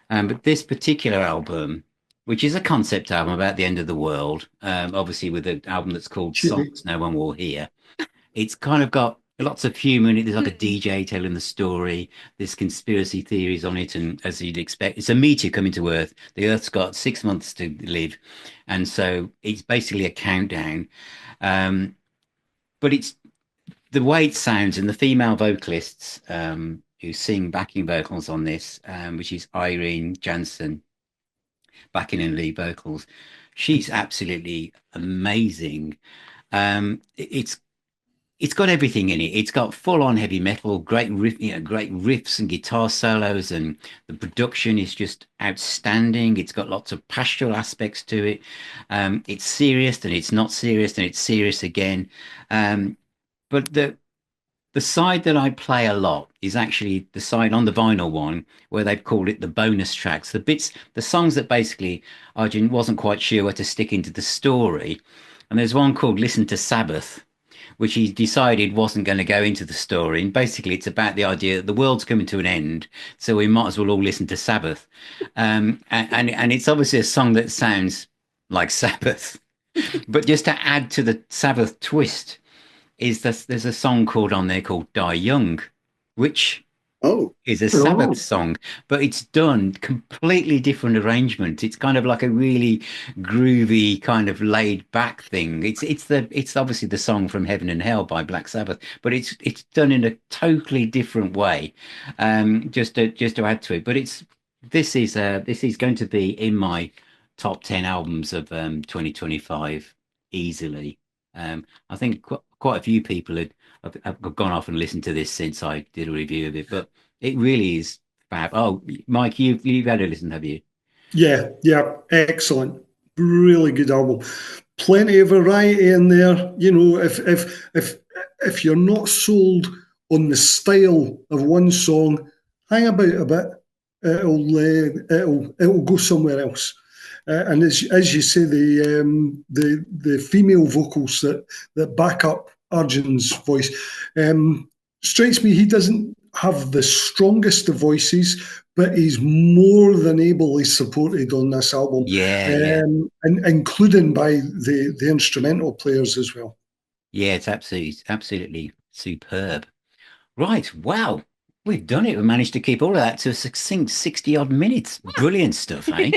But this particular album, which is a concept album about the end of the world, obviously with an album that's called Songs No One Will Hear, it's kind of got lots of humour in it. There's like a DJ telling the story. There's conspiracy theories on it, and as you'd expect, it's a meteor coming to Earth. The Earth's got 6 months to live, and so it's basically a countdown. But it's the way it sounds, and the female vocalists who sing backing vocals on this, which is Irene Jansen, backing and lead vocals. She's absolutely amazing. It's got everything in it. It's got full-on heavy metal, great riffs and guitar solos, and the production is just outstanding. It's got lots of pastoral aspects to it. It's serious, and it's not serious, and it's serious again. But the side that I play a lot is actually the side on the vinyl one where they've called it the bonus tracks, the songs that basically Arjen wasn't quite sure where to stick into the story. And there's one called Listen to Sabbath, which he decided wasn't going to go into the story. And basically it's about the idea that the world's coming to an end, so we might as well all listen to Sabbath. And it's obviously a song that sounds like Sabbath. But just to add to the Sabbath twist, there's a song on there called Die Young, which is a Sabbath song, but it's done completely different arrangement. It's kind of like a really groovy kind of laid back thing. It's obviously the song From Heaven and Hell by Black Sabbath, but it's done in a totally different way. Just to add to it, but this is going to be in my top 10 albums of 2025 easily. I think quite a few people have gone off and listened to this since I did a review of it, but it really is fab. Oh, Mike, you've had a listen, have you? Yeah, excellent, really good album. Plenty of variety in there. You know, if you're not sold on the style of one song, hang about a bit. It'll go somewhere else. And as you say, the female vocals that back up Arjen's voice, strikes me he doesn't have the strongest of voices, but he's more than ably supported on this album. And including by the instrumental players as well. Yeah, it's absolutely superb. Right, wow. We've done it. We managed to keep all of that to a succinct 60 odd minutes. Brilliant stuff, eh?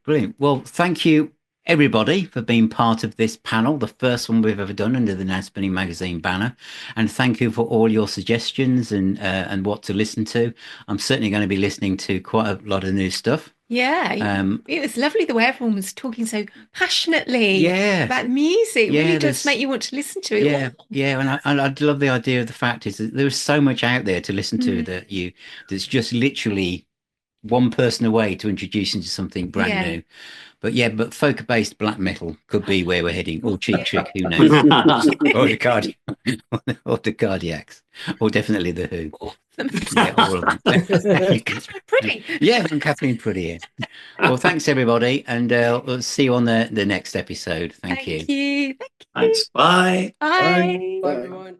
Brilliant. Well, thank you, everybody, for being part of this panel, the first one we've ever done under the Nad Sylvan magazine banner. And thank you for all your suggestions and what to listen to. I'm certainly going to be listening to quite a lot of new stuff. Yeah, it was lovely the way everyone was talking so passionately about the music. It really does make you want to listen to it. And I love the idea of the fact is that there's so much out there to listen to that's just literally one person away to introduce into something brand new. But folk-based black metal could be where we're heading, or Cheap Trick, who knows? or the Cardiacs, or definitely the Who. All of them. Katherine Priddy. And Katherine Priddy. Well, thanks everybody, and we'll see you on the next episode. Thank you. Thank you. Thanks. Bye. Bye. Bye, everyone.